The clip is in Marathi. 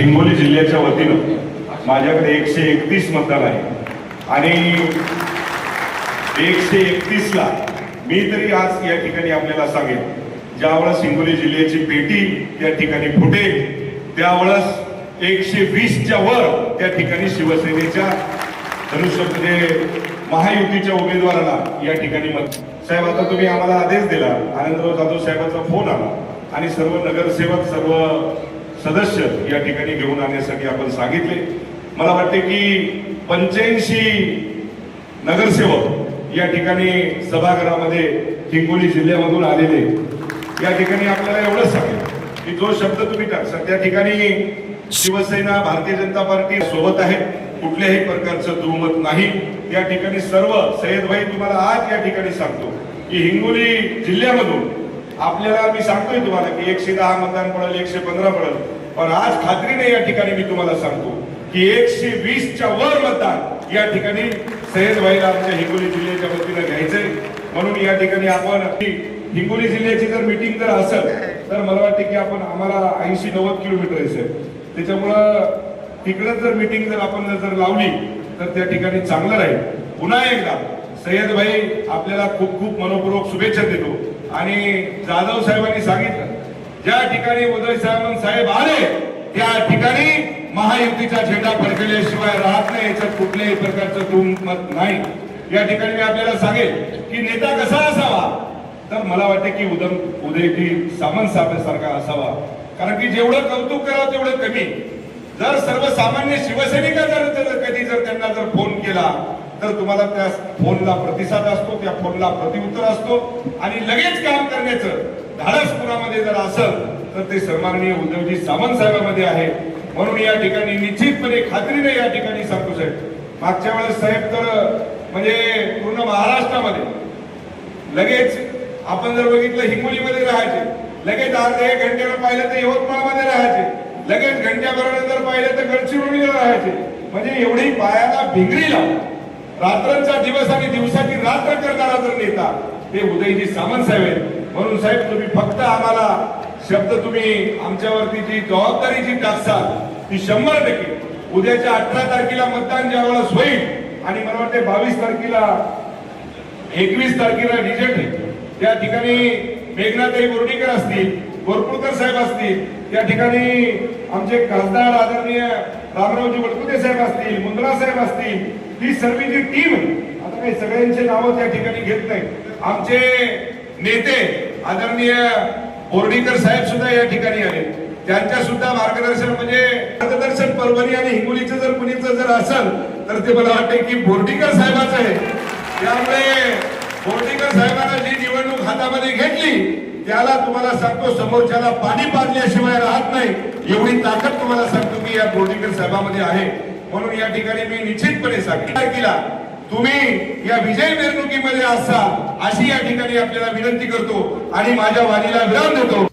हिंगोली जिल्ह्याच्या वतीनं माझ्याकडे 131 मतदान आहे आणि 131 ला मी तरी आज या ठिकाणी आपल्याला सांगेन, ज्यावेळेस हिंगोली जिल्ह्याची पेटी त्या ठिकाणी फुटेल त्यावेळेस 120च्या वर त्या ठिकाणी शिवसेनेच्या धनुष्यमध्ये महायुतीच्या उमेदवाराला या ठिकाणी मत. साहेब, आता तुम्ही आम्हाला आदेश दिला, आनंदराव जाधव साहेबांचा फोन आला आणि सर्व नगरसेवक सर्व सदस्य या ठिकाणी घेऊन आणण्यासाठी आपण सांगितले. मला वाटते की 85 नगरसेवक या ठिकाणी सभागृहामध्ये हिंगोली जिल्ह्यामधून आलेले. या ठिकाणी आपल्याला एवढंच सांगेल की जो शब्द तुम्ही टाकसा त्या ठिकाणी शिवसेना भारतीय जनता पार्टी सोबत आहे, कुठल्याही प्रकारचं दुमत नाही. या ठिकाणी सर्व सय्यद भाई तुम्हाला आज या ठिकाणी सांगतो की हिंगोली जिल्ह्यामधून आपल्याला मी सांगतोय तुम्हाला की 110 मतदान पडेल, 115 पडेल, पण आज खात्रीने या ठिकाणी मी तुम्हाला सांगतो की 120च्या वर मतदान या ठिकाणी सय्यद भाईला आमच्या हिंगोली जिल्ह्याच्या वतीनं घ्यायचंय. म्हणून या ठिकाणी आपण हिंगोली जिल्ह्याची जर मीटिंग जर असेल तर मला वाटते की आपण आम्हाला 80-90 किलोमीटर असेल, त्याच्यामुळं तिकडे जर मीटिंग जर आपण जर लावली तर त्या ठिकाणी चांगलं राहील. पुन्हा एकदा सय्यद भाई आपल्याला खूप खूप मनपूर्वक शुभेच्छा देतो. आणि जाधव साहेबांनी सांगितलं ज्या ठिकाणी उदय साहेब आले त्या ठिकाणी महायुतीचा झेंडा फडकल्याशिवाय राहत नाही, याच्यात कुठल्याही प्रकारचं दुमत नाही. या ठिकाणी मी आपल्याला सांगेल की नेता कसा असावा, तर मला वाटते की उदयजी सामंत साहेबांसारखा असावा. कारण की जेवढं कौतुक करावं तेवढं कमी. जर सर्वसामान्य शिवसैनिक कधी जर त्यांना जर फोन केला तर तुम्हाला त्या फोनला प्रतिसाद असतो, त्या फोनला प्रतिउत्तर असतो आणि लगेच काम करण्याचं धाडस पुरामध्ये जर असेल तर ते सन्माननीय उद्धवजी सामंत साहेबांमध्ये आहे. म्हणून या ठिकाणी निश्चितपणे खात्रीने या ठिकाणी सांगतो साहेब, मागच्या वेळेस साहेब तर म्हणजे पूर्ण महाराष्ट्रामध्ये लगेच आपण जर बघितलं हिंगोलीमध्ये राहायचे, लगेच अर्ध्या 1 घंट्यानं पाहिलं तर यवतमाळमध्ये राहायचे, लगेच घंट्याभरानंतर पाहिलं तर गडचिरोलीला राहायचे. म्हणजे एवढी पायाला भिंगरी लावून रात्रंचा दिवस आणि दिवसाची रात्र करणारा जर नेता ते उदयजी सामंत साहेब आहेत. म्हणून साहेब तुम्ही फक्त आम्हाला शब्द तुम्ही आमच्यावरती जी जबाबदारी जी टाकसाल ती 100%. उद्याच्या 18 तारखेला मतदान ज्या वेळेस होईल आणि मला वाटते 22 तारखेला 21 तारखेला रिझल्ट आहे, त्या ठिकाणी मेघनाताई बोर्डीकर असतील, बोरपूरकर साहेब असतील, त्या ठिकाणी आमचे खासदार आदरणीय रामरावजी वडकुते साहेब असतील, मुंद्रा साहेब असतील, ही सर्व जी टीम आहे. आता काही सगळ्यांचे नावं त्या ठिकाणी घेत नाही. आमचे नेते आदरणीय बोर्डीकर साहेब सुद्धा या ठिकाणी आले, त्यांच्या सुद्धा मार्गदर्शन म्हणजे मार्गदर्शन परभणी आणि हिंगोलीचं जर कुणीचं जर असेल तर ते मला वाटते की बोर्डीकर साहेबांचं आहे. त्यामुळे बोर्डीकर साहेबांना जी निवडणूक हातामध्ये घेतली त्याला तुम्हाला सांगतो समोरच्याला पाणी पाजल्याशिवाय राहत नाही, एवढी ताकद तुम्हाला सांगतो की या बोर्डीकर साहेबांमध्ये आहे. म्हणून या ठिकाणी मी निश्चितपणे सांगितलं तुम्ही या विजय मिरवणुकीमध्ये असाल अशी या ठिकाणी आपल्याला विनंती करतो आणि माझ्या वाणीला विराम देतो.